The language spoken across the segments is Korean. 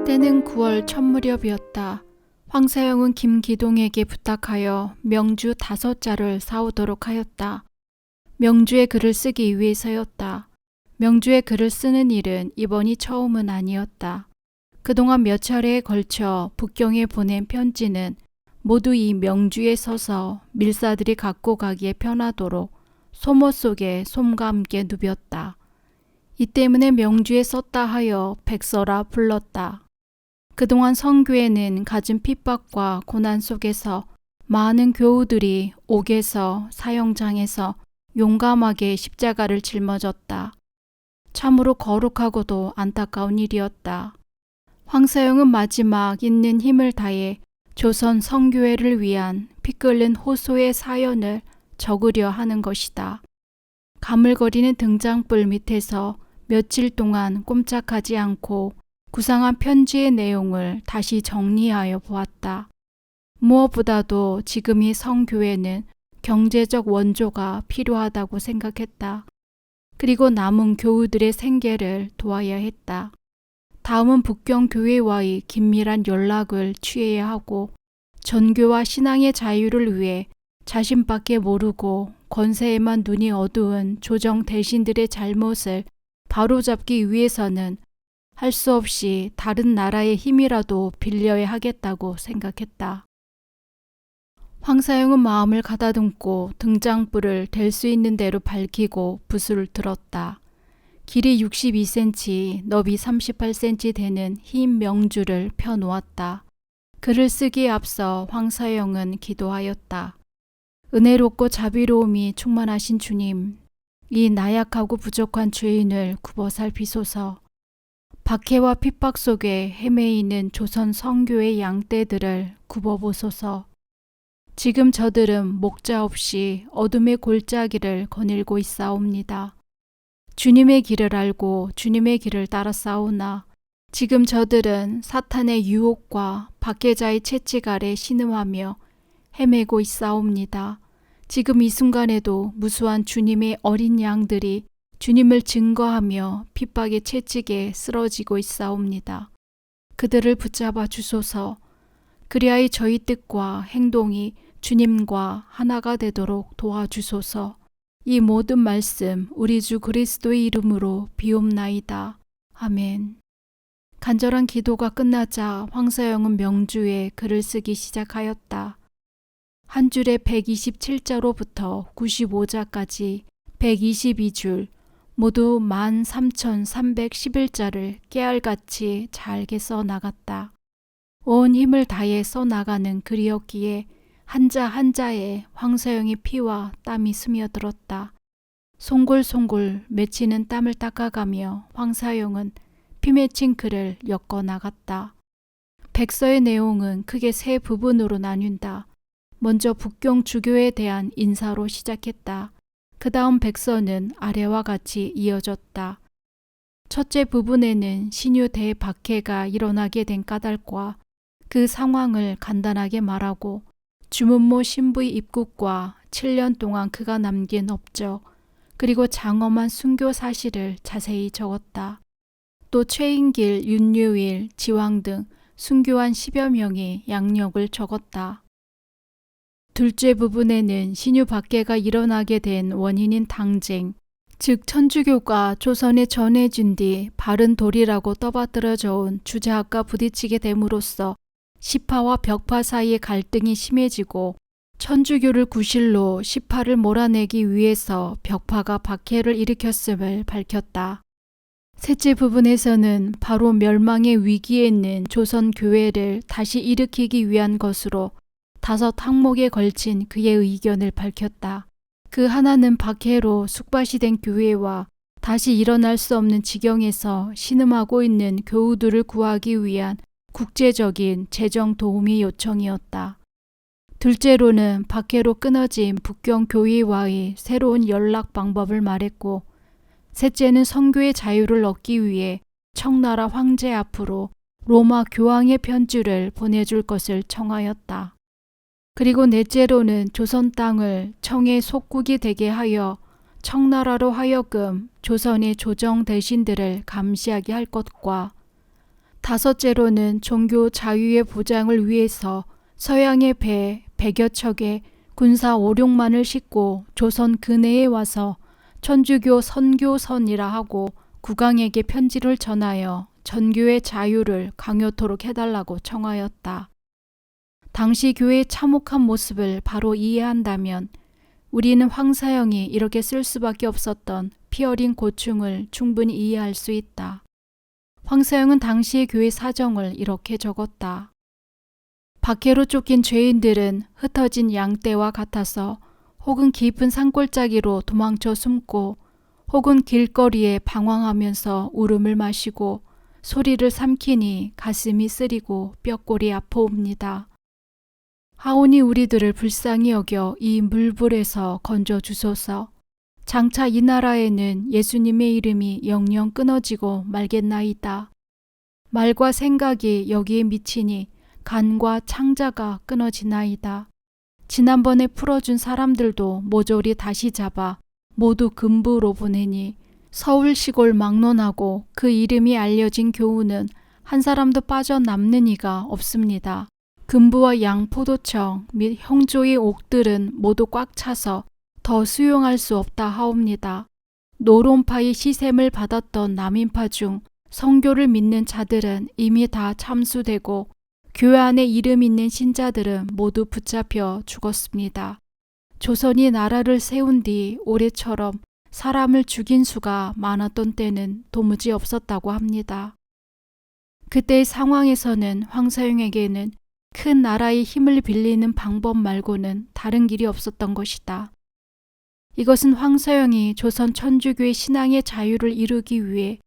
때는 9월 첫 무렵이었다. 황사영은 김기동에게 부탁하여 명주 5자를 사오도록 하였다. 명주에 글을 쓰기 위해서였다. 명주에 글을 쓰는 일은 이번이 처음은 아니었다. 그동안 몇 차례에 걸쳐 북경에 보낸 편지는 모두 이 명주에 서서 밀사들이 갖고 가기에 편하도록 소모 속에 솜과 함께 누볐다. 이 때문에 명주에 썼다 하여 백서라 불렀다. 그동안 성교회는 갖은 핍박과 고난 속에서 많은 교우들이 옥에서 사형장에서 용감하게 십자가를 짊어졌다. 참으로 거룩하고도 안타까운 일이었다. 황사영은 마지막 있는 힘을 다해 조선 성교회를 위한 피 끓는 호소의 사연을 적으려 하는 것이다. 가물거리는 등장불 밑에서 며칠 동안 꼼짝하지 않고 구상한 편지의 내용을 다시 정리하여 보았다. 무엇보다도 지금 이 성교회는 경제적 원조가 필요하다고 생각했다. 그리고 남은 교우들의 생계를 도와야 했다. 다음은 북경교회와의 긴밀한 연락을 취해야 하고 전교와 신앙의 자유를 위해 자신밖에 모르고 권세에만 눈이 어두운 조정 대신들의 잘못을 바로잡기 위해서는 할 수 없이 다른 나라의 힘이라도 빌려야 하겠다고 생각했다. 황사영은 마음을 가다듬고 등장불을 댈 수 있는 대로 밝히고 붓을 들었다. 길이 62cm, 너비 38cm 되는 흰 명주를 펴놓았다. 글을 쓰기에 앞서 황사영은 기도하였다. 은혜롭고 자비로움이 충만하신 주님, 이 나약하고 부족한 죄인을 굽어 살피소서. 박해와 핍박 속에 헤매이는 조선 성교의 양떼들을 굽어보소서. 지금 저들은 목자 없이 어둠의 골짜기를 거닐고 있사옵니다. 주님의 길을 알고 주님의 길을 따라 싸우나 지금 저들은 사탄의 유혹과 박해자의 채찍 아래 신음하며 헤매고 있사옵니다. 지금 이 순간에도 무수한 주님의 어린 양들이 주님을 증거하며 핍박의 채찍에 쓰러지고 있사옵니다. 그들을 붙잡아 주소서. 그리하여 저희 뜻과 행동이 주님과 하나가 되도록 도와주소서. 이 모든 말씀 우리 주 그리스도의 이름으로 비옵나이다. 아멘. 간절한 기도가 끝나자 황사영은 명주에 글을 쓰기 시작하였다. 한 줄에 127자로부터 95자까지 122줄, 모두 13,311자를 깨알같이 잘게 써나갔다. 온 힘을 다해 써나가는 글이었기에 한자 한자에 황사영의 피와 땀이 스며들었다. 송골송골 맺히는 땀을 닦아가며 황사영은 피 맺힌 글을 엮어나갔다. 백서의 내용은 크게 세 부분으로 나뉜다. 먼저 북경 주교에 대한 인사로 시작했다. 그 다음 백서는 아래와 같이 이어졌다. 첫째 부분에는 신유 대박해가 일어나게 된 까닭과 그 상황을 간단하게 말하고 주문모 신부의 입국과 7년 동안 그가 남긴 업적, 그리고 장엄한 순교 사실을 자세히 적었다. 또 최인길, 윤유일, 지왕 등 순교한 10여 명의 양력을 적었다. 둘째 부분에는 신유 박해가 일어나게 된 원인인 당쟁, 즉 천주교가 조선에 전해진 뒤 바른 도리라고 떠받들어져 온 주자학과 부딪히게 됨으로써 시파와 벽파 사이의 갈등이 심해지고 천주교를 구실로 시파를 몰아내기 위해서 벽파가 박해를 일으켰음을 밝혔다. 셋째 부분에서는 바로 멸망의 위기에 있는 조선 교회를 다시 일으키기 위한 것으로 5 항목에 걸친 그의 의견을 밝혔다. 그 하나는 박해로 숙밭이 된 교회와 다시 일어날 수 없는 지경에서 신음하고 있는 교우들을 구하기 위한 국제적인 재정 도움의 요청이었다. 둘째로는 박해로 끊어진 북경 교회와의 새로운 연락 방법을 말했고, 셋째는 선교의 자유를 얻기 위해 청나라 황제 앞으로 로마 교황의 편지를 보내줄 것을 청하였다. 그리고 넷째로는 조선 땅을 청의 속국이 되게 하여 청나라로 하여금 조선의 조정 대신들을 감시하게 할 것과 다섯째로는 종교 자유의 보장을 위해서 서양의 배 100여 척에 군사 5, 6만을 싣고 조선 근해에 와서 천주교 선교선이라 하고 국왕에게 편지를 전하여 전교의 자유를 강요토록 해달라고 청하였다. 당시 교회의 참혹한 모습을 바로 이해한다면 우리는 황사영이 이렇게 쓸 수밖에 없었던 피 어린 고충을 충분히 이해할 수 있다. 황사영은 당시의 교회 사정을 이렇게 적었다. 박해로 쫓긴 죄인들은 흩어진 양떼와 같아서 혹은 깊은 산골짜기로 도망쳐 숨고 혹은 길거리에 방황하면서 울음을 마시고 소리를 삼키니 가슴이 쓰리고 뼈골이 아파옵니다. 하오니 우리들을 불쌍히 여겨 이 물불에서 건져 주소서. 장차 이 나라에는 예수님의 이름이 영영 끊어지고 말겠나이다. 말과 생각이 여기에 미치니 간과 창자가 끊어지나이다. 지난번에 풀어준 사람들도 모조리 다시 잡아 모두 금부로 보내니 서울 시골 막론하고 그 이름이 알려진 교우는 한 사람도 빠져남는 이가 없습니다. 금부와 양포도청 및 형조의 옥들은 모두 꽉 차서 더 수용할 수 없다 하옵니다. 노론파의 시샘을 받았던 남인파 중 성교를 믿는 자들은 이미 다 참수되고 교회 안에 이름 있는 신자들은 모두 붙잡혀 죽었습니다. 조선이 나라를 세운 뒤 올해처럼 사람을 죽인 수가 많았던 때는 도무지 없었다고 합니다. 그때의 상황에서는 황사용에게는 큰 나라의 힘을 빌리는 방법 말고는 다른 길이 없었던 것이다. 이것은 황사용이 조선 천주교의 신앙의 자유를 이루기 위해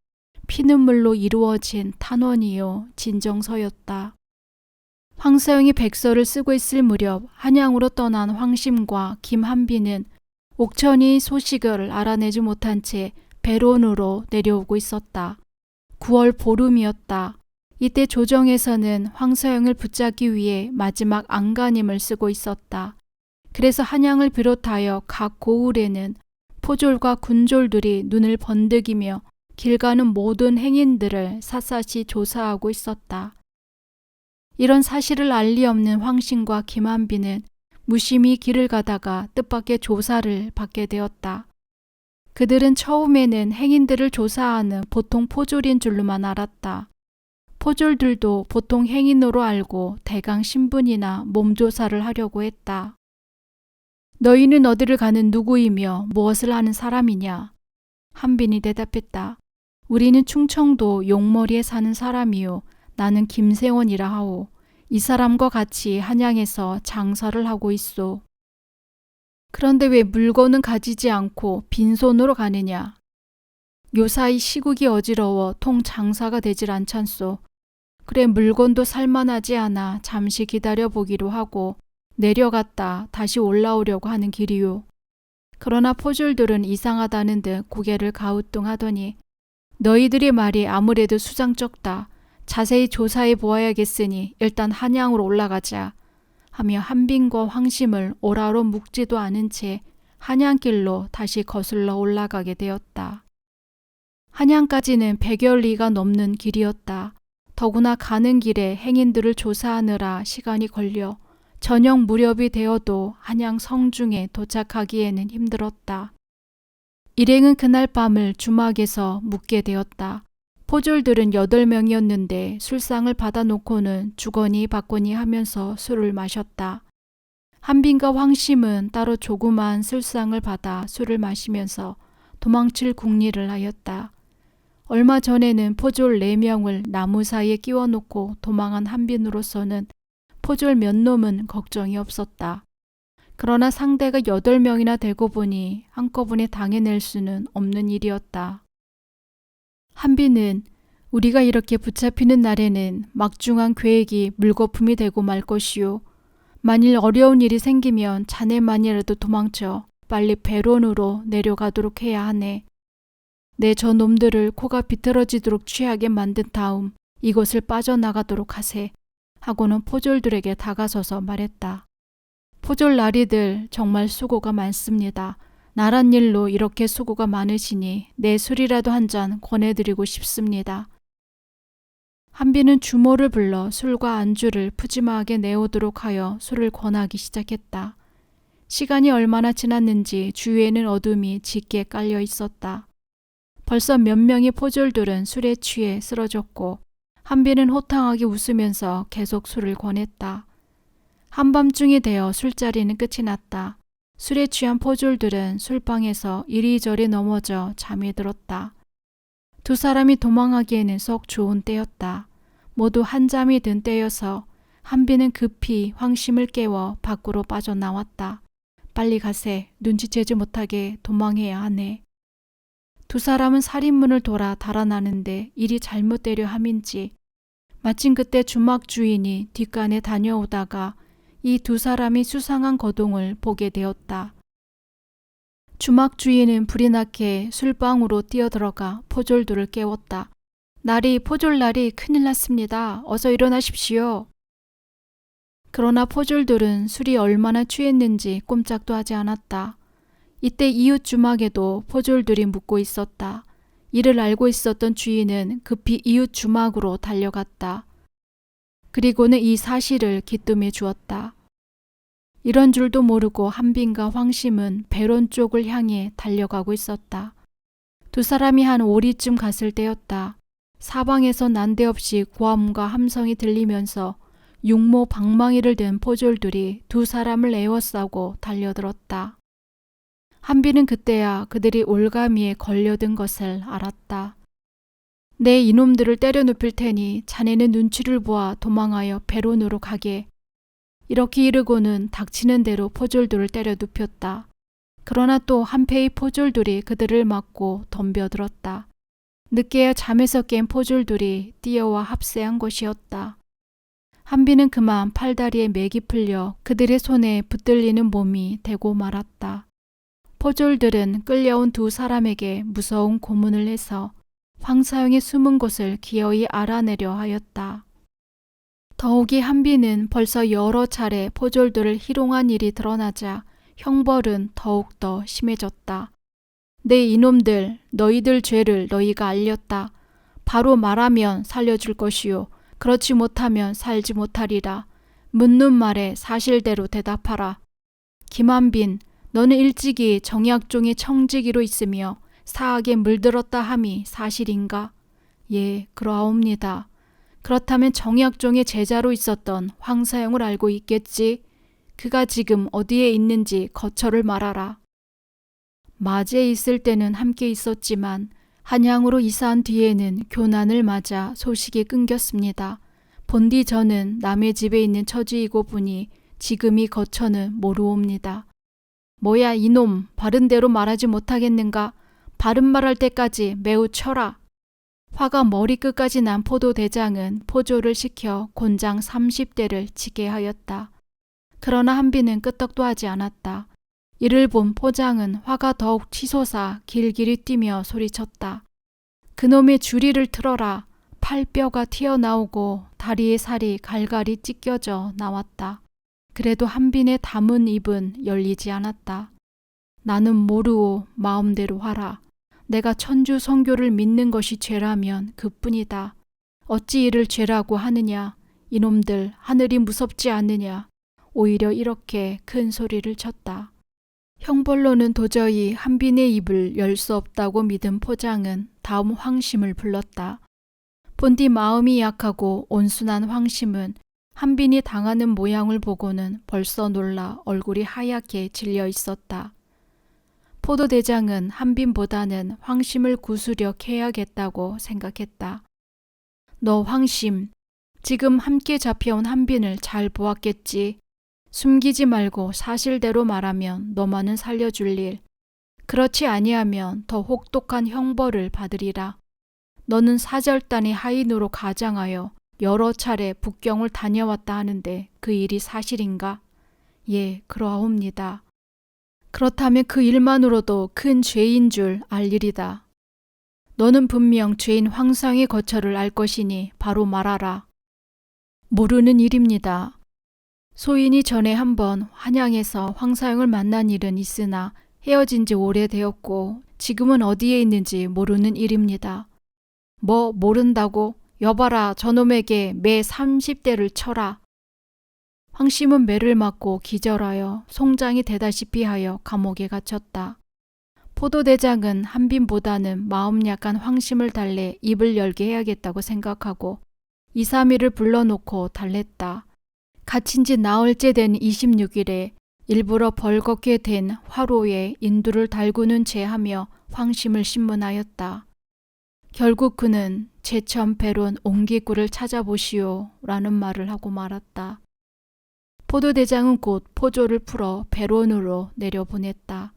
피눈물로 이루어진 탄원이요 진정서였다. 황사용이 백서를 쓰고 있을 무렵 한양으로 떠난 황심과 김한비는 옥천이의 소식을 알아내지 못한 채 배론으로 내려오고 있었다. 9월 보름이었다. 이때 조정에서는 황사영을 붙잡기 위해 마지막 안간힘을 쓰고 있었다. 그래서 한양을 비롯하여 각 고을에는 포졸과 군졸들이 눈을 번득이며 길 가는 모든 행인들을 샅샅이 조사하고 있었다. 이런 사실을 알 리 없는 황신과 김한비는 무심히 길을 가다가 뜻밖의 조사를 받게 되었다. 그들은 처음에는 행인들을 조사하는 보통 포졸인 줄로만 알았다. 포졸들도 보통 행인으로 알고 대강 신분이나 몸조사를 하려고 했다. 너희는 어디를 가는 누구이며 무엇을 하는 사람이냐? 한빈이 대답했다. 우리는 충청도 용머리에 사는 사람이요. 나는 김세원이라 하오. 이 사람과 같이 한양에서 장사를 하고 있소. 그런데 왜 물건은 가지지 않고 빈손으로 가느냐? 요사이 시국이 어지러워 통 장사가 되질 않잖소. 그래 물건도 살만하지 않아 잠시 기다려보기로 하고 내려갔다 다시 올라오려고 하는 길이요. 그러나 포졸들은 이상하다는 듯 고개를 가우뚱하더니 너희들의 말이 아무래도 수상쩍다. 자세히 조사해 보아야겠으니 일단 한양으로 올라가자 하며 한빈과 황심을 오라로 묵지도 않은 채 한양길로 다시 거슬러 올라가게 되었다. 한양까지는 100여 리가 넘는 길이었다. 더구나 가는 길에 행인들을 조사하느라 시간이 걸려 저녁 무렵이 되어도 한양 성중에 도착하기에는 힘들었다. 일행은 그날 밤을 주막에서 묵게 되었다. 포졸들은 8명이었는데 술상을 받아놓고는 주거니 받거니 하면서 술을 마셨다. 한빈과 황심은 따로 조그만 술상을 받아 술을 마시면서 도망칠 궁리를 하였다. 얼마 전에는 포졸 4명을 나무 사이에 끼워놓고 도망한 한빈으로서는 포졸 몇 놈은 걱정이 없었다. 그러나 상대가 8명이나 되고 보니 한꺼번에 당해낼 수는 없는 일이었다. 한빈은 우리가 이렇게 붙잡히는 날에는 막중한 계획이 물거품이 되고 말 것이요. 만일 어려운 일이 생기면 자네만이라도 도망쳐 빨리 배론으로 내려가도록 해야 하네. 내 저 놈들을 코가 비틀어지도록 취하게 만든 다음 이곳을 빠져나가도록 하세. 하고는 포졸들에게 다가서서 말했다. 포졸 나리들 정말 수고가 많습니다. 나란 일로 이렇게 수고가 많으시니 내 술이라도 한 잔 권해드리고 싶습니다. 한비는 주모를 불러 술과 안주를 푸짐하게 내오도록 하여 술을 권하기 시작했다. 시간이 얼마나 지났는지 주위에는 어둠이 짙게 깔려 있었다. 벌써 몇 명의 포졸들은 술에 취해 쓰러졌고 한비는 호탕하게 웃으면서 계속 술을 권했다. 한밤중이 되어 술자리는 끝이 났다. 술에 취한 포졸들은 술방에서 이리저리 넘어져 잠이 들었다. 두 사람이 도망하기에는 썩 좋은 때였다. 모두 한잠이 든 때여서 한비는 급히 황심을 깨워 밖으로 빠져나왔다. 빨리 가세. 눈치채지 못하게 도망해야 하네. 두 사람은 살인문을 돌아 달아나는데 일이 잘못되려 함인지 마침 그때 주막 주인이 뒷간에 다녀오다가 이 두 사람이 수상한 거동을 보게 되었다. 주막 주인은 불이 나게 술방으로 뛰어들어가 포졸들을 깨웠다. 포졸날이 큰일 났습니다. 어서 일어나십시오. 그러나 포졸들은 술이 얼마나 취했는지 꼼짝도 하지 않았다. 이때 이웃 주막에도 포졸들이 묵고 있었다. 이를 알고 있었던 주인은 급히 이웃 주막으로 달려갔다. 그리고는 이 사실을 기뜸해 주었다. 이런 줄도 모르고 한빈과 황심은 배론 쪽을 향해 달려가고 있었다. 두 사람이 한 오리쯤 갔을 때였다. 사방에서 난데없이 고함과 함성이 들리면서 육모 방망이를 든 포졸들이 두 사람을 에워싸고 달려들었다. 한비는 그때야 그들이 올가미에 걸려든 것을 알았다. 내 이놈들을 때려 눕힐 테니 자네는 눈치를 보아 도망하여 배론으로 가게. 이렇게 이르고는 닥치는 대로 포졸들을 때려 눕혔다. 그러나 또 한패의 포졸들이 그들을 맞고 덤벼들었다. 늦게야 잠에서 깬 포졸들이 뛰어와 합세한 것이었다. 한비는 그만 팔다리에 맥이 풀려 그들의 손에 붙들리는 몸이 되고 말았다. 포졸들은 끌려온 두 사람에게 무서운 고문을 해서 황사영의 숨은 곳을 기어이 알아내려 하였다. 더욱이 한비는 벌써 여러 차례 포졸들을 희롱한 일이 드러나자 형벌은 더욱더 심해졌다. 내 이놈들, 너희들 죄를 너희가 알렸다. 바로 말하면 살려줄 것이요. 그렇지 못하면 살지 못하리라. 묻는 말에 사실대로 대답하라. 김한빈, 너는 일찍이 정약종의 청지기로 있으며 사악에 물들었다 함이 사실인가? 예, 그러하옵니다. 그렇다면 정약종의 제자로 있었던 황사영을 알고 있겠지? 그가 지금 어디에 있는지 거처를 말하라. 마제에 있을 때는 함께 있었지만 한양으로 이사한 뒤에는 교난을 맞아 소식이 끊겼습니다. 본디 저는 남의 집에 있는 처지이고 보니 지금 이 거처는 모르옵니다. 뭐야 이놈, 바른 대로 말하지 못하겠는가? 바른 말할 때까지 매우 쳐라. 화가 머리끝까지 난 포도대장은 포조를 시켜 곤장 30대를 치게 하였다. 그러나 한비는 끄떡도 하지 않았다. 이를 본 포장은 화가 더욱 치솟아 길길이 뛰며 소리쳤다. 그놈의 주리를 틀어라. 팔뼈가 튀어나오고 다리의 살이 갈갈이 찢겨져 나왔다. 그래도 한빈의 담은 입은 열리지 않았다. 나는 모르오 마음대로 하라. 내가 천주 성교를 믿는 것이 죄라면 그뿐이다. 어찌 이를 죄라고 하느냐. 이놈들 하늘이 무섭지 않느냐. 오히려 이렇게 큰 소리를 쳤다. 형벌로는 도저히 한빈의 입을 열 수 없다고 믿은 포장은 다음 황심을 불렀다. 본디 마음이 약하고 온순한 황심은 한빈이 당하는 모양을 보고는 벌써 놀라 얼굴이 하얗게 질려 있었다. 포도대장은 한빈보다는 황심을 구수력 해야겠다고 생각했다. 너 황심, 지금 함께 잡혀온 한빈을 잘 보았겠지. 숨기지 말고 사실대로 말하면 너만은 살려줄 일. 그렇지 아니하면 더 혹독한 형벌을 받으리라. 너는 사절단의 하인으로 가장하여 여러 차례 북경을 다녀왔다 하는데 그 일이 사실인가? 예, 그러하옵니다. 그렇다면 그 일만으로도 큰 죄인 줄 알 일이다. 너는 분명 죄인 황상의 거처를 알 것이니 바로 말하라. 모르는 일입니다. 소인이 전에 한번 한양에서 황사영을 만난 일은 있으나 헤어진 지 오래되었고 지금은 어디에 있는지 모르는 일입니다. 뭐 모른다고? 여봐라, 저놈에게 매 30대를 쳐라. 황심은 매를 맞고 기절하여 송장이 되다시피 하여 감옥에 갇혔다. 포도대장은 한빈보다는 마음 약한 황심을 달래 입을 열게 해야겠다고 생각하고 2, 3일을 불러놓고 달랬다. 갇힌 지 나흘째 된 26일에 일부러 벌겋게 된 화로에 인두를 달구는 채 하며 황심을 신문하였다. 결국 그는 제천 배론 옹기구를 찾아보시오 라는 말을 하고 말았다. 포도대장은 곧 포졸을 풀어 배론으로 내려보냈다.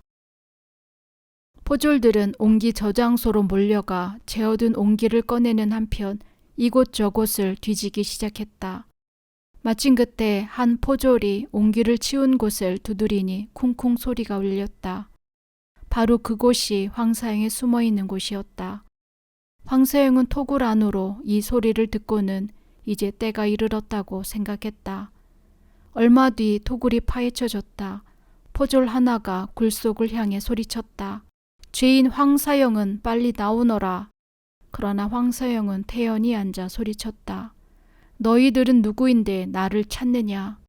포졸들은 옹기 저장소로 몰려가 재어둔 옹기를 꺼내는 한편 이곳저곳을 뒤지기 시작했다. 마침 그때 한 포졸이 옹기를 치운 곳을 두드리니 쿵쿵 소리가 울렸다. 바로 그곳이 황사영이 숨어있는 곳이었다. 황사영은 토굴 안으로 이 소리를 듣고는 이제 때가 이르렀다고 생각했다. 얼마 뒤 토굴이 파헤쳐졌다. 포졸 하나가 굴속을 향해 소리쳤다. 죄인 황사영은 빨리 나오너라. 그러나 황사영은 태연히 앉아 소리쳤다. 너희들은 누구인데 나를 찾느냐.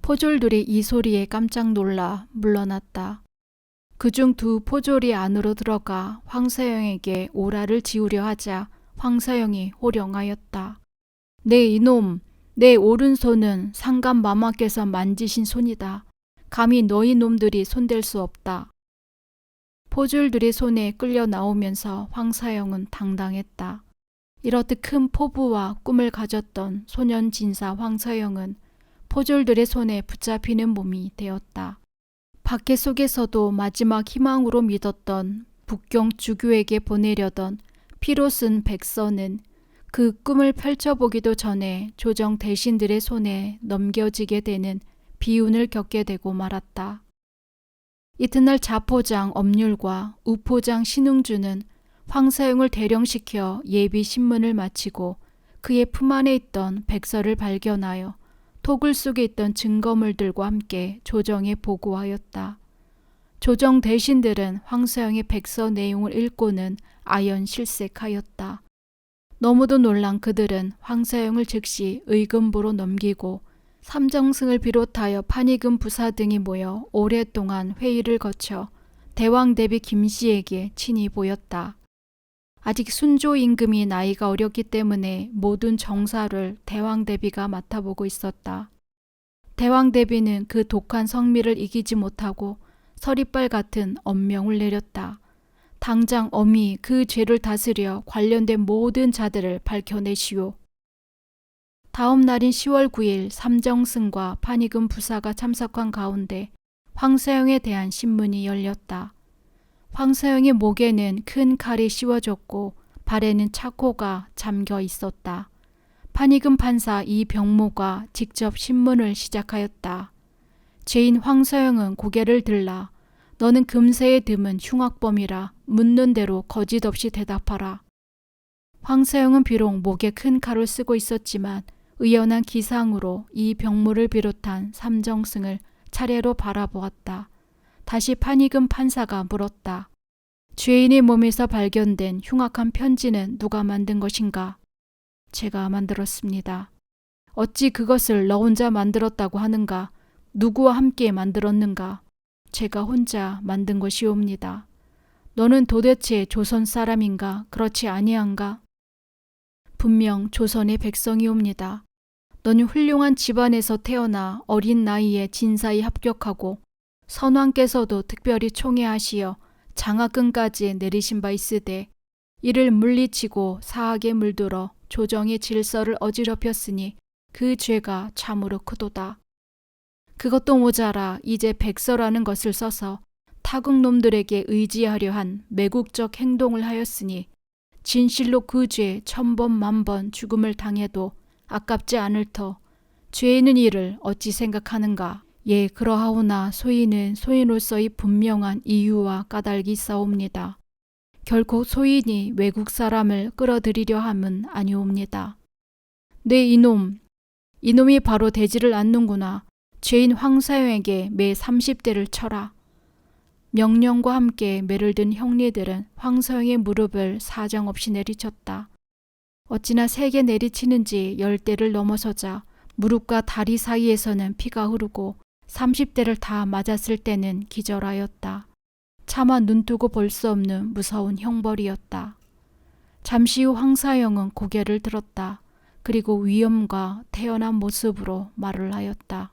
포졸들이 이 소리에 깜짝 놀라 물러났다. 그중 두 포졸이 안으로 들어가 황사영에게 오라를 지우려 하자 황사영이 호령하였다. 네 이놈, 내 오른손은 상감 마마께서 만지신 손이다. 감히 너희 놈들이 손댈 수 없다. 포졸들의 손에 끌려 나오면서 황사영은 당당했다. 이렇듯 큰 포부와 꿈을 가졌던 소년 진사 황사영은 포졸들의 손에 붙잡히는 몸이 되었다. 박해 속에서도 마지막 희망으로 믿었던 북경 주교에게 보내려던 피로 쓴 백서는 그 꿈을 펼쳐보기도 전에 조정 대신들의 손에 넘겨지게 되는 비운을 겪게 되고 말았다. 이튿날 자포장 엄률과 우포장 신흥주는 황사영을 대령시켜 예비 신문을 마치고 그의 품 안에 있던 백서를 발견하여 토굴 속에 있던 증거물들과 함께 조정에 보고하였다. 조정 대신들은 황사영의 백서 내용을 읽고는 아연실색하였다. 너무도 놀란 그들은 황사영을 즉시 의금부로 넘기고 삼정승을 비롯하여 판의금 부사 등이 모여 오랫동안 회의를 거쳐 대왕대비 김씨에게 친히 보였다. 아직 순조 임금이 나이가 어렸기 때문에 모든 정사를 대왕대비가 맡아보고 있었다. 대왕대비는 그 독한 성미를 이기지 못하고 서리빨 같은 엄명을 내렸다. 당장 엄히 그 죄를 다스려 관련된 모든 자들을 밝혀내시오. 다음 날인 10월 9일 삼정승과 판의금 부사가 참석한 가운데 황사영에 대한 신문이 열렸다. 황사영의 목에는 큰 칼이 씌워졌고 발에는 차코가 잠겨 있었다. 판의금 판사 이병모가 직접 신문을 시작하였다. 죄인 황사영은 고개를 들라. 너는 금세에 드문 흉악범이라 묻는 대로 거짓 없이 대답하라. 황사영은 비록 목에 큰 칼을 쓰고 있었지만 의연한 기상으로 이병모를 비롯한 삼정승을 차례로 바라보았다. 다시 판의금 판사가 물었다. 죄인의 몸에서 발견된 흉악한 편지는 누가 만든 것인가? 제가 만들었습니다. 어찌 그것을 너 혼자 만들었다고 하는가? 누구와 함께 만들었는가? 제가 혼자 만든 것이옵니다. 너는 도대체 조선 사람인가? 그렇지 아니한가? 분명 조선의 백성이옵니다. 너는 훌륭한 집안에서 태어나 어린 나이에 진사에 합격하고 선왕께서도 특별히 총애하시어 장하근까지 내리신 바 있으되 이를 물리치고 사학에 물들어 조정의 질서를 어지럽혔으니 그 죄가 참으로 크도다. 그것도 모자라 이제 백서라는 것을 써서 타국놈들에게 의지하려 한 매국적 행동을 하였으니 진실로 그 죄 천번 만번 죽음을 당해도 아깝지 않을 터 죄인은 이를 어찌 생각하는가. 예, 그러하오나 소인은 소인으로서의 분명한 이유와 까닭이 있사옵니다. 결코 소인이 외국 사람을 끌어들이려 함은 아니옵니다. 네 이놈이 바로 되지를 않는구나. 죄인 황사영에게 매 30대를 쳐라. 명령과 함께 매를 든 형리들은 황사영의 무릎을 사정없이 내리쳤다. 어찌나 세게 내리치는지 10대를 넘어서자 무릎과 다리 사이에서는 피가 흐르고 30대를 다 맞았을 때는 기절하였다. 차마 눈뜨고 볼 수 없는 무서운 형벌이었다. 잠시 후 황사영은 고개를 들었다. 그리고 위엄과 태연한 모습으로 말을 하였다.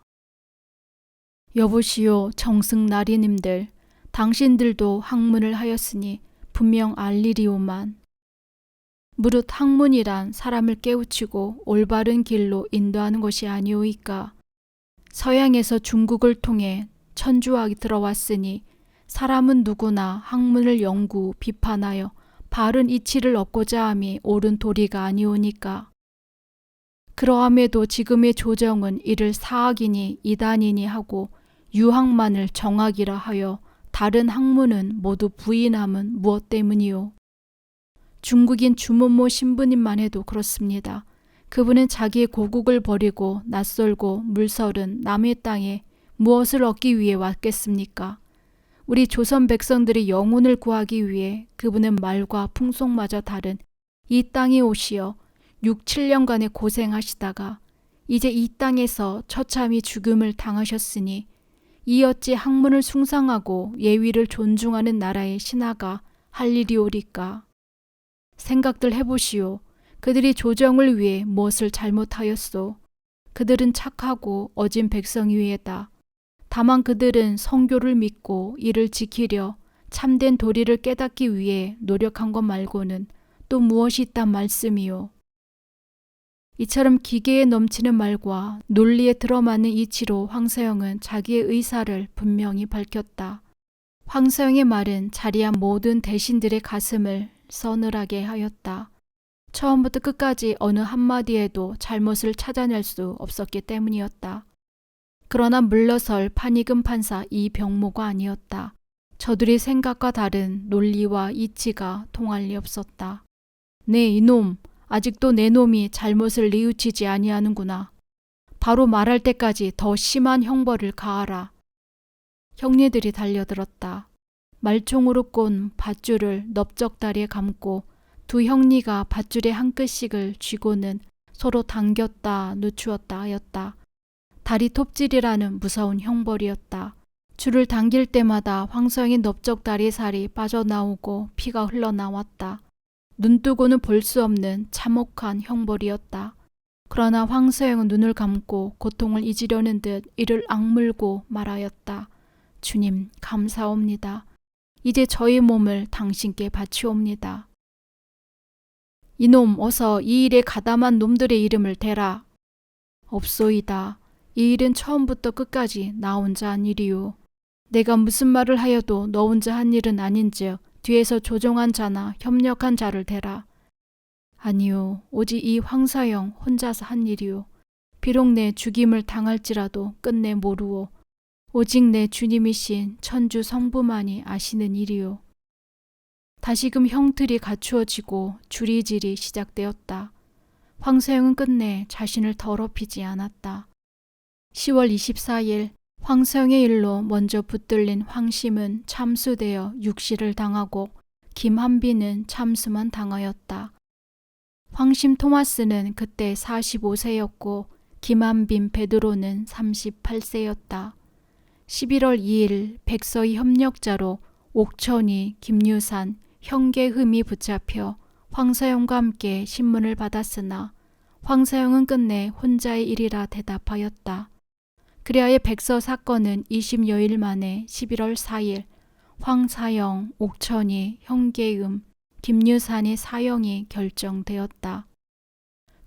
여보시오 정승나리님들, 당신들도 학문을 하였으니 분명 알 일이오만. 무릇 학문이란 사람을 깨우치고 올바른 길로 인도하는 것이 아니오이까. 서양에서 중국을 통해 천주학이 들어왔으니 사람은 누구나 학문을 연구, 비판하여 바른 이치를 얻고자 함이 옳은 도리가 아니오니까. 그러함에도 지금의 조정은 이를 사학이니 이단이니 하고 유학만을 정학이라 하여 다른 학문은 모두 부인함은 무엇 때문이요? 중국인 주문모 신부님만 해도 그렇습니다. 그분은 자기의 고국을 버리고 낯설고 물설은 남의 땅에 무엇을 얻기 위해 왔겠습니까? 우리 조선 백성들의 영혼을 구하기 위해 그분은 말과 풍속마저 다른 이 땅에 오시어 6, 7년간의 고생하시다가 이제 이 땅에서 처참히 죽음을 당하셨으니 이 어찌 학문을 숭상하고 예위를 존중하는 나라의 신하가 할 일이오리까. 생각들 해보시오. 그들이 조정을 위해 무엇을 잘못하였소. 그들은 착하고 어진 백성이외다. 다만 그들은 성교를 믿고 이를 지키려 참된 도리를 깨닫기 위해 노력한 것 말고는 또 무엇이 있단 말씀이요. 이처럼 기계에 넘치는 말과 논리에 들어맞는 이치로 황서영은 자기의 의사를 분명히 밝혔다. 황서영의 말은 자리한 모든 대신들의 가슴을 서늘하게 하였다. 처음부터 끝까지 어느 한마디에도 잘못을 찾아낼 수 없었기 때문이었다. 그러나 물러설 판익은 판사 이병모가 아니었다. 저들의 생각과 다른 논리와 이치가 통할 리 없었다. 네 이놈, 아직도 내 놈이 잘못을 뉘우치지 아니하는구나. 바로 말할 때까지 더 심한 형벌을 가하라. 형제들이 달려들었다. 말총으로 꼰 밧줄을 넓적다리에 감고 두 형리가 밧줄의 한 끗씩을 쥐고는 서로 당겼다 늦추었다 하였다. 다리 톱질이라는 무서운 형벌이었다. 줄을 당길 때마다 황서영의 넓적다리의 살이 빠져나오고 피가 흘러나왔다. 눈뜨고는 볼 수 없는 참혹한 형벌이었다. 그러나 황서영은 눈을 감고 고통을 잊으려는 듯 이를 악물고 말하였다. 주님 감사옵니다. 이제 저희 몸을 당신께 바치옵니다. 이놈 어서 이 일에 가담한 놈들의 이름을 대라. 없소이다. 이 일은 처음부터 끝까지 나 혼자 한 일이요. 내가 무슨 말을 하여도 너 혼자 한 일은 아닌즉 뒤에서 조종한 자나 협력한 자를 대라. 아니요. 오직 이 황사영 혼자서 한 일이요. 비록 내 죽임을 당할지라도 끝내 모르오. 오직 내 주님이신 천주 성부만이 아시는 일이요. 다시금 형틀이 갖추어지고 줄이질이 시작되었다. 황서영은 끝내 자신을 더럽히지 않았다. 10월 24일 황서영의 일로 먼저 붙들린 황심은 참수되어 육시를 당하고 김한빈은 참수만 당하였다. 황심 토마스는 그때 45세였고 김한빈 베드로는 38세였다. 11월 2일 백서희 협력자로 옥천이, 김유산, 형계흠이 붙잡혀 황서영과 함께 신문을 받았으나 황서영은 끝내 혼자의 일이라 대답하였다. 그리하여 백서 사건은 20여일 만에 11월 4일 황사영, 옥천이, 형계음, 김유산의 사형이 결정되었다.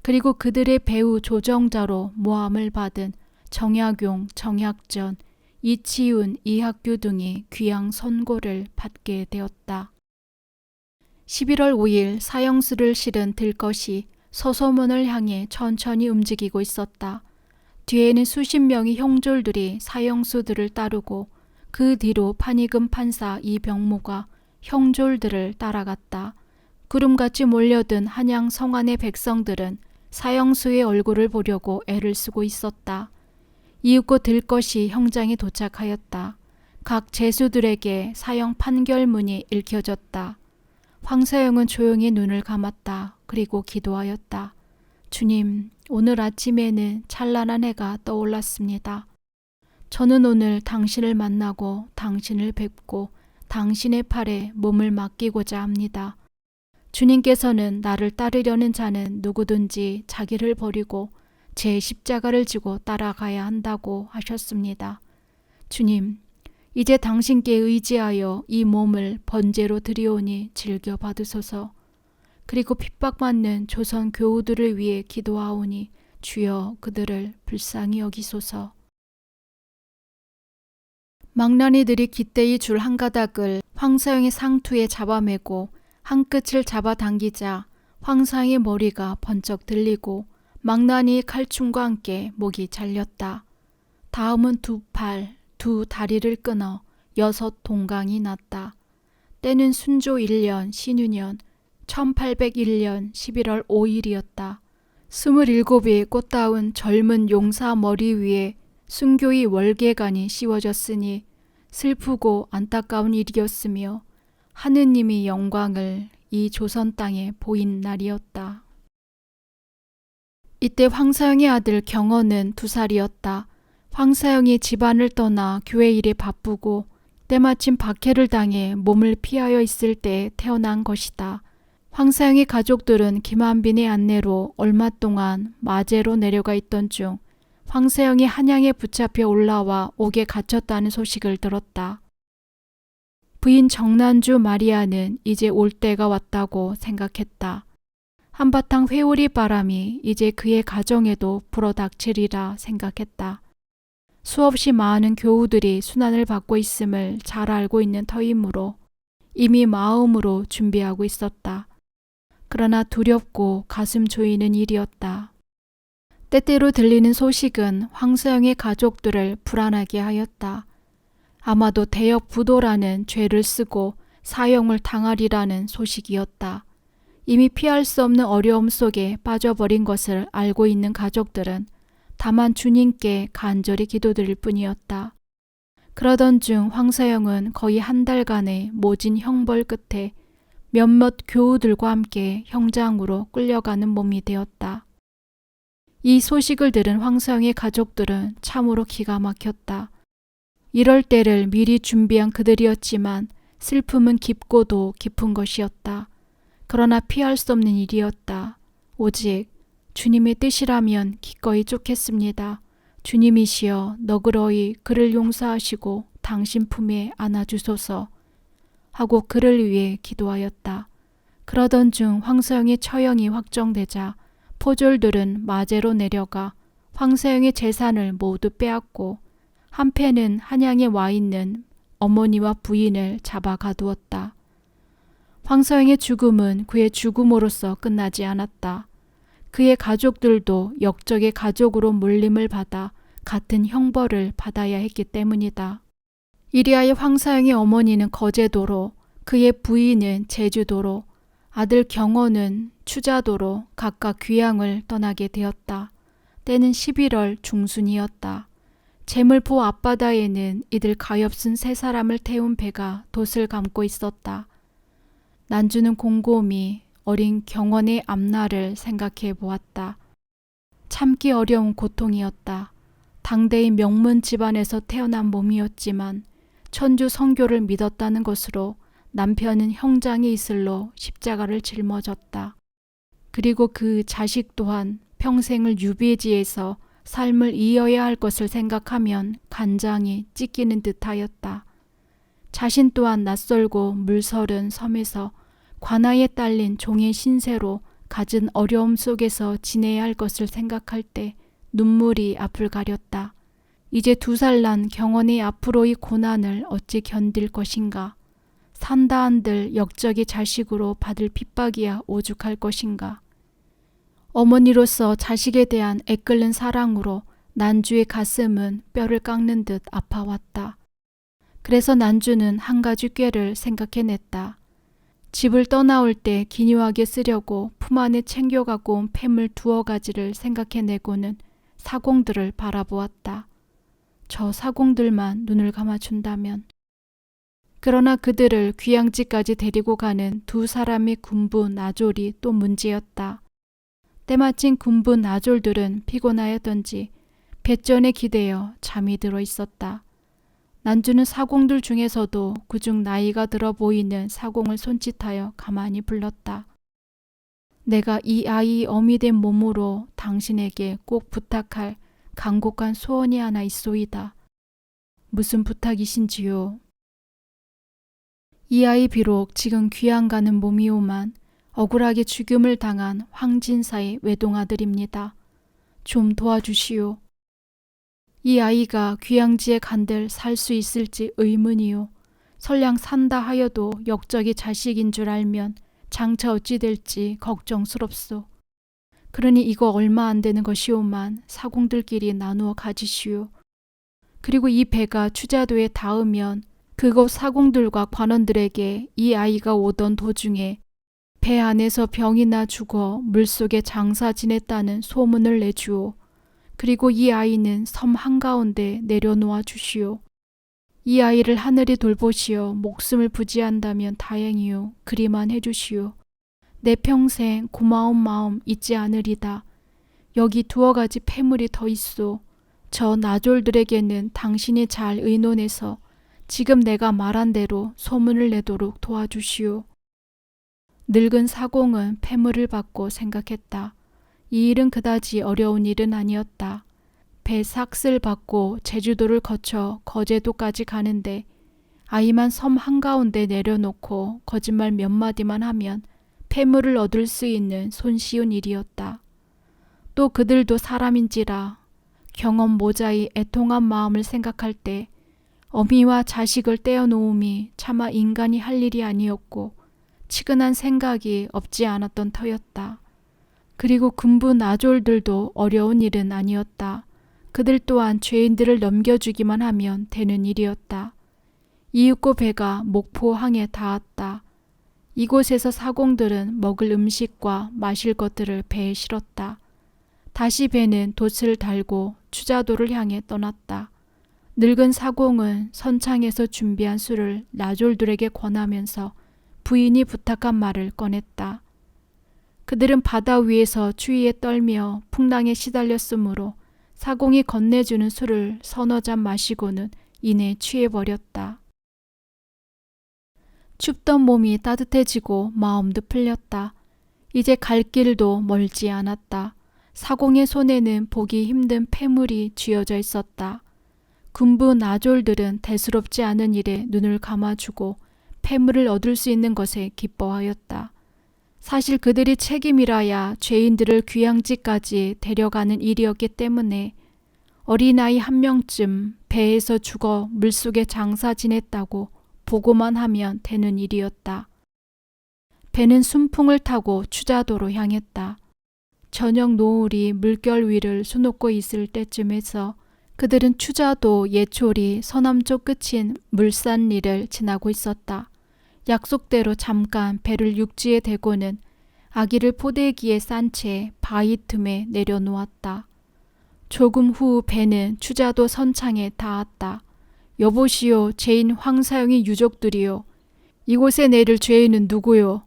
그리고 그들의 배후 조정자로 모함을 받은 정약용, 정약전, 이치훈, 이학규 등이 귀양 선고를 받게 되었다. 11월 5일 사형수를 실은 들것이 서소문을 향해 천천히 움직이고 있었다. 뒤에는 수십 명의 형졸들이 사형수들을 따르고 그 뒤로 판익은 판사 이병모가 형졸들을 따라갔다. 구름같이 몰려든 한양 성안의 백성들은 사형수의 얼굴을 보려고 애를 쓰고 있었다. 이윽고 들것이 형장에 도착하였다. 각 죄수들에게 사형 판결문이 읽혀졌다. 황사영은 조용히 눈을 감았다. 그리고 기도하였다. 주님, 오늘 아침에는 찬란한 해가 떠올랐습니다. 저는 오늘 당신을 만나고 당신을 뵙고 당신의 팔에 몸을 맡기고자 합니다. 주님께서는 나를 따르려는 자는 누구든지 자기를 버리고 제 십자가를 지고 따라가야 한다고 하셨습니다. 주님, 이제 당신께 의지하여 이 몸을 번제로 드리오니 즐겨 받으소서. 그리고 핍박받는 조선 교우들을 위해 기도하오니 주여 그들을 불쌍히 여기소서. 망나니들이 기대이 줄 한 가닥을 황사영의 상투에 잡아매고 한 끝을 잡아당기자 황사영의 머리가 번쩍 들리고 망나니의 칼춤과 함께 목이 잘렸다. 다음은 두 팔, 두 다리를 끊어 6 동강이 났다. 때는 순조 1년 신유년 1801년 11월 5일이었다. 27의 꽃다운 젊은 용사 머리 위에 순교의 월계관이 씌워졌으니 슬프고 안타까운 일이었으며 하느님이 영광을 이 조선 땅에 보인 날이었다. 이때 황사영의 아들 경언은 2살이었다. 황사영이 집안을 떠나 교회 일에 바쁘고 때마침 박해를 당해 몸을 피하여 있을 때 태어난 것이다. 황사영의 가족들은 김한빈의 안내로 얼마 동안 마제로 내려가 있던 중 황사영이 한양에 붙잡혀 올라와 옥에 갇혔다는 소식을 들었다. 부인 정난주 마리아는 이제 올 때가 왔다고 생각했다. 한바탕 회오리 바람이 이제 그의 가정에도 불어닥치리라 생각했다. 수없이 많은 교우들이 순환을 받고 있음을 잘 알고 있는 터이므로 이미 마음으로 준비하고 있었다. 그러나 두렵고 가슴 조이는 일이었다. 때때로 들리는 소식은 황사영의 가족들을 불안하게 하였다. 아마도 대역 부도라는 죄를 쓰고 사형을 당하리라는 소식이었다. 이미 피할 수 없는 어려움 속에 빠져버린 것을 알고 있는 가족들은 다만 주님께 간절히 기도드릴 뿐이었다. 그러던 중 황사영은 거의 한 달간의 모진 형벌 끝에 몇몇 교우들과 함께 형장으로 끌려가는 몸이 되었다. 이 소식을 들은 황사영의 가족들은 참으로 기가 막혔다. 이럴 때를 미리 준비한 그들이었지만 슬픔은 깊고도 깊은 것이었다. 그러나 피할 수 없는 일이었다. 오직 주님의 뜻이라면 기꺼이 쫓겠습니다. 주님이시여 너그러이 그를 용서하시고 당신 품에 안아주소서 하고 그를 위해 기도하였다. 그러던 중 황사영의 처형이 확정되자 포졸들은 마제로 내려가 황사영의 재산을 모두 빼앗고 한패는 한양에 와 있는 어머니와 부인을 잡아 가두었다. 황사영의 죽음은 그의 죽음으로서 끝나지 않았다. 그의 가족들도 역적의 가족으로 물림을 받아 같은 형벌을 받아야 했기 때문이다. 이리하여 황사영의 어머니는 거제도로, 그의 부인은 제주도로, 아들 경언은 추자도로 각각 귀향을 떠나게 되었다. 때는 11월 중순이었다. 제물포 앞바다에는 이들 가엾은 3사람을 태운 배가 돛을 감고 있었다. 난주는 곰곰이 어린 경언의 앞날을 생각해 보았다. 참기 어려운 고통이었다. 당대의 명문 집안에서 태어난 몸이었지만 천주 성교를 믿었다는 것으로 남편은 형장의 이슬로 십자가를 짊어졌다. 그리고 그 자식 또한 평생을 유배지에서 삶을 이어야 할 것을 생각하면 간장이 찢기는 듯하였다. 자신 또한 낯설고 물서른 섬에서 관아에 딸린 종의 신세로 갖은 어려움 속에서 지내야 할 것을 생각할 때 눈물이 앞을 가렸다. 이제 2살 난 경언의 앞으로의 고난을 어찌 견딜 것인가. 산다 한들 역적의 자식으로 받을 핍박이야 오죽할 것인가. 어머니로서 자식에 대한 애끓는 사랑으로 난주의 가슴은 뼈를 깎는 듯 아파왔다. 그래서 난주는 한 가지 꾀를 생각해냈다. 집을 떠나올 때 기묘하게 쓰려고 품 안에 챙겨 갖고 온 폐물 2가지를 생각해내고는 사공들을 바라보았다. 저 사공들만 눈을 감아준다면. 그러나 그들을 귀양지까지 데리고 가는 두 사람의 군부 나졸이 또 문제였다. 때마침 군부 나졸들은 피곤하였던지 배전에 기대어 잠이 들어 있었다. 난주는 사공들 중에서도 그중 나이가 들어 보이는 사공을 손짓하여 가만히 불렀다. 내가 이 아이 어미 된 몸으로 당신에게 꼭 부탁할 간곡한 소원이 하나 있소이다. 무슨 부탁이신지요? 이 아이 비록 지금 귀양 가는 몸이오만 억울하게 죽음을 당한 황진사의 외동아들입니다. 좀 도와주시오. 이 아이가 귀양지에 간들 살 수 있을지 의문이요. 설령 산다 하여도 역적이 자식인 줄 알면 장차 어찌 될지 걱정스럽소. 그러니 이거 얼마 안 되는 것이오만 사공들끼리 나누어 가지시오. 그리고 이 배가 추자도에 닿으면 그곳 사공들과 관원들에게 이 아이가 오던 도중에 배 안에서 병이나 죽어 물속에 장사 지냈다는 소문을 내주오. 그리고 이 아이는 섬 한가운데 내려놓아 주시오. 이 아이를 하늘이 돌보시어 목숨을 부지한다면 다행이요. 그리만 해주시오. 내 평생 고마운 마음 잊지 않으리다. 여기 두어 가지 폐물이 더 있소. 저 나졸들에게는 당신이 잘 의논해서 지금 내가 말한 대로 소문을 내도록 도와주시오. 늙은 사공은 폐물을 받고 생각했다. 이 일은 그다지 어려운 일은 아니었다. 배 삭슬 받고 제주도를 거쳐 거제도까지 가는데 아이만 섬 한가운데 내려놓고 거짓말 몇 마디만 하면 폐물을 얻을 수 있는 손쉬운 일이었다. 또 그들도 사람인지라 경험 모자의 애통한 마음을 생각할 때 어미와 자식을 떼어놓음이 차마 인간이 할 일이 아니었고 치근한 생각이 없지 않았던 터였다. 그리고 군부 나졸들도 어려운 일은 아니었다. 그들 또한 죄인들을 넘겨주기만 하면 되는 일이었다. 이윽고 배가 목포항에 닿았다. 이곳에서 사공들은 먹을 음식과 마실 것들을 배에 실었다. 다시 배는 돛을 달고 추자도를 향해 떠났다. 늙은 사공은 선창에서 준비한 술을 나졸들에게 권하면서 부인이 부탁한 말을 꺼냈다. 그들은 바다 위에서 추위에 떨며 풍랑에 시달렸으므로 사공이 건네주는 술을 서너 잔 마시고는 이내 취해버렸다. 춥던 몸이 따뜻해지고 마음도 풀렸다. 이제 갈 길도 멀지 않았다. 사공의 손에는 보기 힘든 폐물이 쥐어져 있었다. 군부 나졸들은 대수롭지 않은 일에 눈을 감아주고 폐물을 얻을 수 있는 것에 기뻐하였다. 사실 그들이 책임이라야 죄인들을 귀양지까지 데려가는 일이었기 때문에 어린아이 한 명쯤 배에서 죽어 물속에 장사 지냈다고 보고만 하면 되는 일이었다. 배는 순풍을 타고 추자도로 향했다. 저녁 노을이 물결 위를 수놓고 있을 때쯤에서 그들은 추자도 예초리 서남쪽 끝인 물산리를 지나고 있었다. 약속대로 잠깐 배를 육지에 대고는 아기를 포대기에 싼 채 바위 틈에 내려놓았다. 조금 후 배는 추자도 선창에 닿았다. 여보시오, 죄인 황사영의 유족들이요. 이곳에 내릴 죄인은 누구요?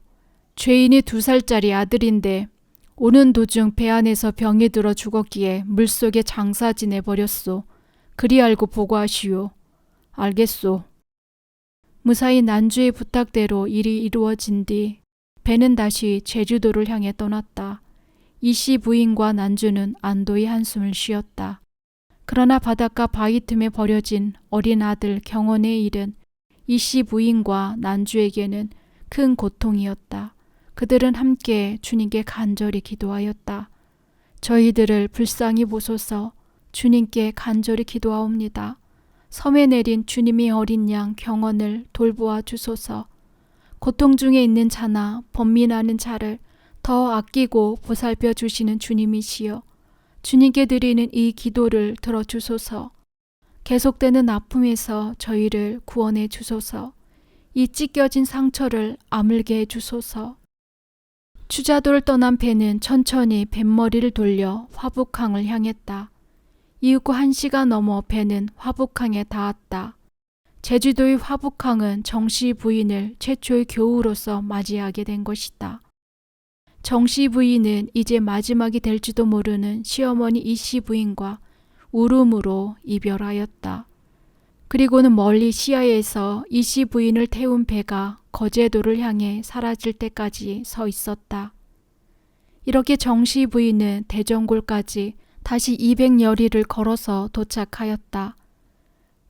죄인이 2살짜리 아들인데 오는 도중 배 안에서 병이 들어 죽었기에 물속에 장사 지내버렸소. 그리 알고 보고하시오. 알겠소. 무사히 난주의 부탁대로 일이 이루어진 뒤 배는 다시 제주도를 향해 떠났다. 이씨 부인과 난주는 안도의 한숨을 쉬었다. 그러나 바닷가 바위 틈에 버려진 어린 아들 경원의 일은 이씨 부인과 난주에게는 큰 고통이었다. 그들은 함께 주님께 간절히 기도하였다. 저희들을 불쌍히 보소서. 주님께 간절히 기도하옵니다. 섬에 내린 주님의 어린 양 경원을 돌보아 주소서. 고통 중에 있는 자나 번민하는 자를 더 아끼고 보살펴 주시는 주님이시여. 주님께 드리는 이 기도를 들어주소서. 계속되는 아픔에서 저희를 구원해 주소서. 이 찢겨진 상처를 아물게 해 주소서. 추자도를 떠난 배는 천천히 뱃머리를 돌려 화북항을 향했다. 이윽고 1시가 넘어 배는 화북항에 닿았다. 제주도의 화북항은 정씨 부인을 최초의 교우로서 맞이하게 된 것이다. 정씨 부인은 이제 마지막이 될지도 모르는 시어머니 이씨 부인과 울음으로 이별하였다. 그리고는 멀리 시야에서 이씨 부인을 태운 배가 거제도를 향해 사라질 때까지 서 있었다. 이렇게 정씨 부인은 대전골까지 다시 200여리를 걸어서 도착하였다.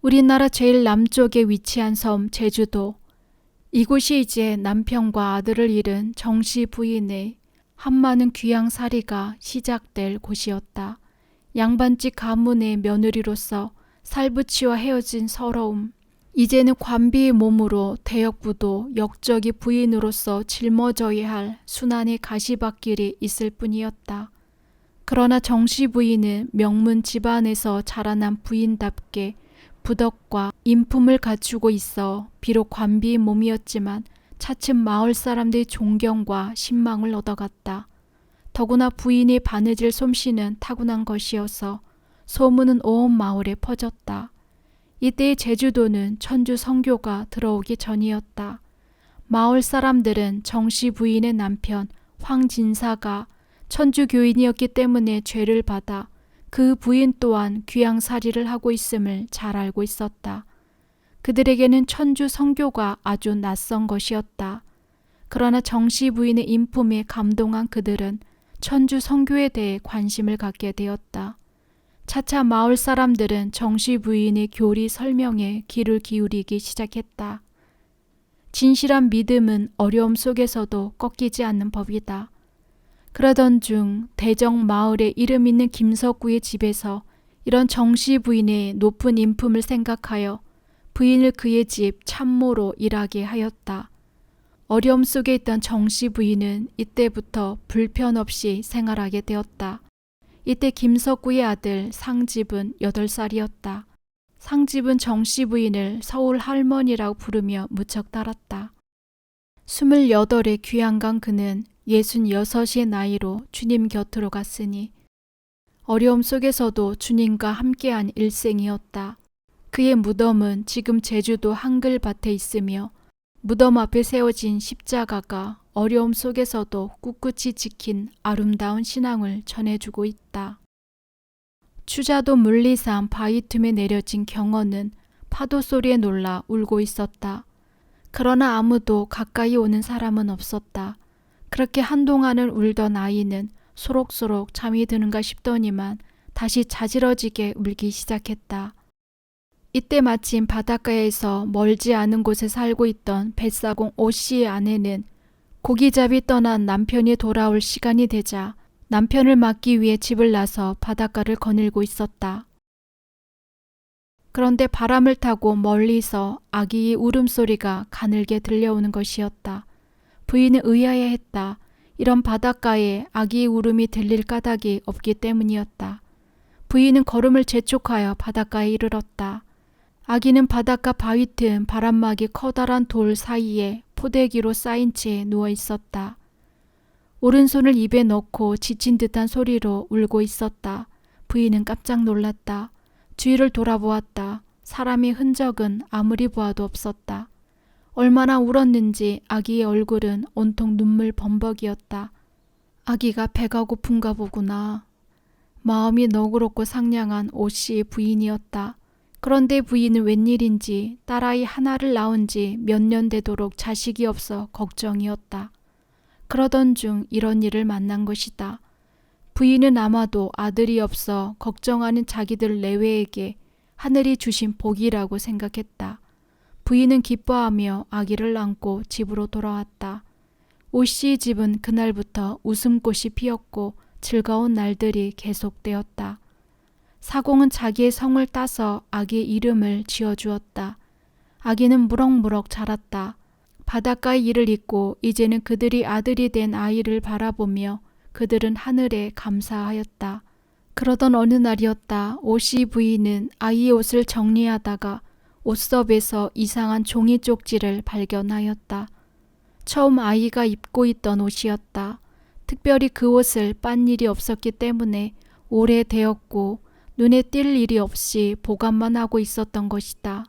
우리나라 제일 남쪽에 위치한 섬 제주도. 이곳이 이제 남편과 아들을 잃은 정씨 부인의 한많은 귀양살이가 시작될 곳이었다. 양반집 가문의 며느리로서 살부치와 헤어진 서러움, 이제는 관비의 몸으로 대역부도 역적이 부인으로서 짊어져야 할 순환의 가시밭길이 있을 뿐이었다. 그러나 정씨 부인은 명문 집안에서 자라난 부인답게 부덕과 인품을 갖추고 있어 비록 관비의 몸이었지만 차츰 마을 사람들의 존경과 신망을 얻어갔다. 더구나 부인의 바느질 솜씨는 타고난 것이어서 소문은 온 마을에 퍼졌다. 이때의 제주도는 천주 성교가 들어오기 전이었다. 마을 사람들은 정씨 부인의 남편 황진사가 천주교인이었기 때문에 죄를 받아 그 부인 또한 귀양살이를 하고 있음을 잘 알고 있었다. 그들에게는 천주 성교가 아주 낯선 것이었다. 그러나 정씨 부인의 인품에 감동한 그들은 천주 성교에 대해 관심을 갖게 되었다. 차차 마을 사람들은 정씨 부인의 교리 설명에 귀를 기울이기 시작했다. 진실한 믿음은 어려움 속에서도 꺾이지 않는 법이다. 그러던 중 대정 마을에 이름 있는 김석구의 집에서 이런 정씨 부인의 높은 인품을 생각하여 부인을 그의 집 참모로 일하게 하였다. 어려움 속에 있던 정씨 부인은 이때부터 불편 없이 생활하게 되었다. 이때 김석구의 아들 상집은 8살이었다. 상집은 정씨 부인을 서울 할머니라고 부르며 무척 따랐다. 28의 귀양간 그는 66의 나이로 주님 곁으로 갔으니 어려움 속에서도 주님과 함께한 일생이었다. 그의 무덤은 지금 제주도 한글밭에 있으며 무덤 앞에 세워진 십자가가 어려움 속에서도 꿋꿋이 지킨 아름다운 신앙을 전해주고 있다. 추자도 물리산 바위 틈에 내려진 경어는 파도 소리에 놀라 울고 있었다. 그러나 아무도 가까이 오는 사람은 없었다. 그렇게 한동안을 울던 아이는 소록소록 잠이 드는가 싶더니만 다시 자지러지게 울기 시작했다. 이때 마침 바닷가에서 멀지 않은 곳에 살고 있던 뱃사공 오씨의 아내는 고기잡이 떠난 남편이 돌아올 시간이 되자 남편을 맞기 위해 집을 나서 바닷가를 거닐고 있었다. 그런데 바람을 타고 멀리서 아기의 울음소리가 가늘게 들려오는 것이었다. 부인은 의아해했다. 이런 바닷가에 아기의 울음이 들릴 까닭이 없기 때문이었다. 부인은 걸음을 재촉하여 바닷가에 이르렀다. 아기는 바닷가 바위 틈 바람막이 커다란 돌 사이에 포대기로 쌓인 채 누워 있었다. 오른손을 입에 넣고 지친 듯한 소리로 울고 있었다. 부인은 깜짝 놀랐다. 주위를 돌아보았다. 사람의 흔적은 아무리 보아도 없었다. 얼마나 울었는지 아기의 얼굴은 온통 눈물 범벅이었다. 아기가 배가 고픈가 보구나. 마음이 너그럽고 상냥한 오씨의 부인이었다. 그런데 부인은 웬일인지 딸아이 하나를 낳은 지 몇 년 되도록 자식이 없어 걱정이었다. 그러던 중 이런 일을 만난 것이다. 부인은 아마도 아들이 없어 걱정하는 자기들 내외에게 하늘이 주신 복이라고 생각했다. 부인은 기뻐하며 아기를 안고 집으로 돌아왔다. 오씨의 집은 그날부터 웃음꽃이 피었고 즐거운 날들이 계속되었다. 사공은 자기의 성을 따서 아기의 이름을 지어주었다. 아기는 무럭무럭 자랐다. 바닷가의 일을 잊고 이제는 그들이 아들이 된 아이를 바라보며 그들은 하늘에 감사하였다. 그러던 어느 날이었다. 오씨 부인은 아이의 옷을 정리하다가 옷섭에서 이상한 종이 쪽지를 발견하였다. 처음 아이가 입고 있던 옷이었다. 특별히 그 옷을 빤 일이 없었기 때문에 오래되었고 눈에 띌 일이 없이 보관만 하고 있었던 것이다.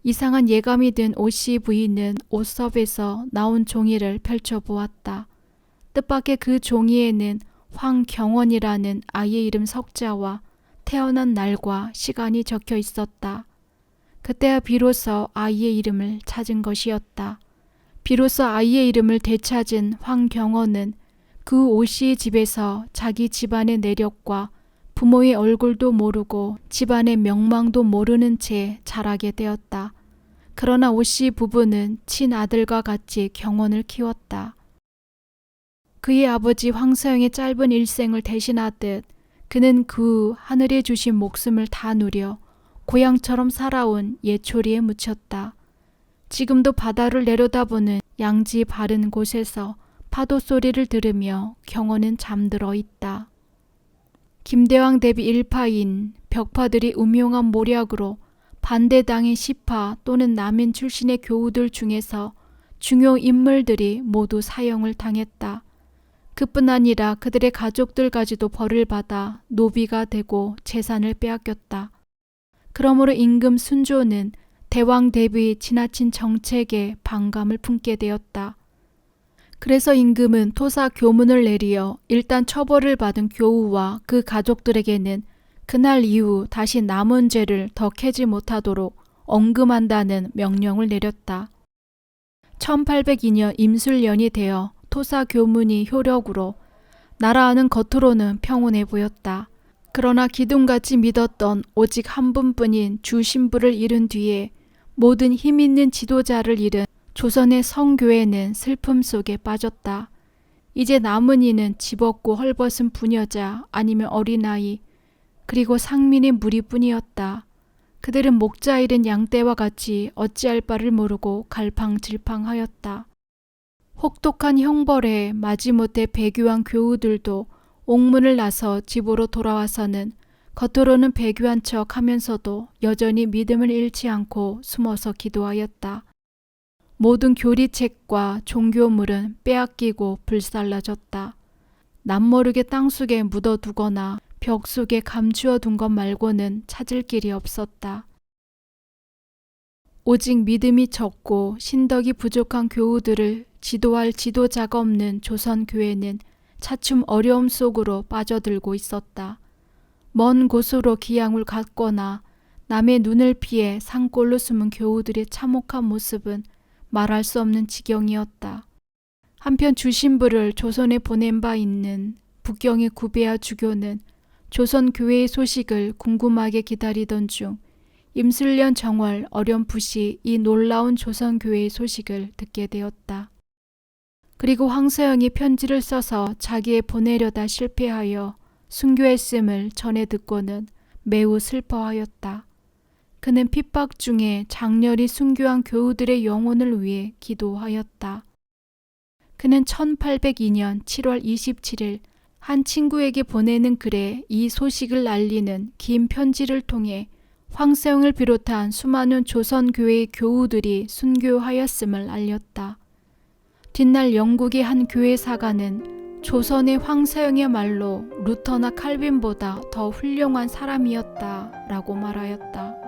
이상한 예감이 든 오씨 부인은 옷섭에서 나온 종이를 펼쳐보았다. 뜻밖의 그 종이에는 황경원이라는 아이의 이름 석자와 태어난 날과 시간이 적혀 있었다. 그때야 비로소 아이의 이름을 찾은 것이었다. 비로소 아이의 이름을 되찾은 황경원은 그 오씨의 집에서 자기 집안의 내력과 부모의 얼굴도 모르고 집안의 명망도 모르는 채 자라게 되었다. 그러나 오씨 부부는 친아들과 같이 경원을 키웠다. 그의 아버지 황서영의 짧은 일생을 대신하듯 그는 그 하늘에 주신 목숨을 다 누려 고향처럼 살아온 예초리에 묻혔다. 지금도 바다를 내려다보는 양지 바른 곳에서 파도 소리를 들으며 경원은 잠들어 있다. 김대왕 대비 일파인 벽파들이 음흉한 모략으로 반대당의 시파 또는 남인 출신의 교우들 중에서 중요 인물들이 모두 사형을 당했다. 그뿐 아니라 그들의 가족들까지도 벌을 받아 노비가 되고 재산을 빼앗겼다. 그러므로 임금 순조는 대왕 대비 지나친 정책에 반감을 품게 되었다. 그래서 임금은 토사 교문을 내리어 일단 처벌을 받은 교우와 그 가족들에게는 그날 이후 다시 남은 죄를 더 캐지 못하도록 엄금한다는 명령을 내렸다. 1802년 임술년이 되어 토사 교문이 효력으로 나라는 겉으로는 평온해 보였다. 그러나 기둥같이 믿었던 오직 한 분뿐인 주신부를 잃은 뒤에 모든 힘 있는 지도자를 잃은 조선의 성교회는 슬픔 속에 빠졌다. 이제 남은 이는 집 없고 헐벗은 부녀자 아니면 어린아이 그리고 상민의 무리뿐이었다. 그들은 목자 잃은 양떼와 같이 어찌할 바를 모르고 갈팡질팡하였다. 혹독한 형벌에 마지못해 배교한 교우들도 옥문을 나서 집으로 돌아와서는 겉으로는 배교한 척 하면서도 여전히 믿음을 잃지 않고 숨어서 기도하였다. 모든 교리책과 종교물은 빼앗기고 불살라졌다. 남모르게 땅속에 묻어두거나 벽 속에 감추어 둔 것 말고는 찾을 길이 없었다. 오직 믿음이 적고 신덕이 부족한 교우들을 지도할 지도자가 없는 조선교회는 차츰 어려움 속으로 빠져들고 있었다. 먼 곳으로 기양을 갔거나 남의 눈을 피해 산골로 숨은 교우들의 참혹한 모습은 말할 수 없는 지경이었다. 한편 주신부를 조선에 보낸 바 있는 북경의 구배아 주교는 조선교회의 소식을 궁금하게 기다리던 중 임술년 정월 어렴풋이 이 놀라운 조선교회의 소식을 듣게 되었다. 그리고 황서영이 편지를 써서 자기에 보내려다 실패하여 순교했음을 전해 듣고는 매우 슬퍼하였다. 그는 핍박 중에 장렬히 순교한 교우들의 영혼을 위해 기도하였다. 그는 1802년 7월 27일 한 친구에게 보내는 글에 이 소식을 알리는 긴 편지를 통해 황서영을 비롯한 수많은 조선교회의 교우들이 순교하였음을 알렸다. 뒷날 영국의 한 교회 사가는 조선의 황서영이야말로 루터나 칼빈보다 더 훌륭한 사람이었다라고 말하였다.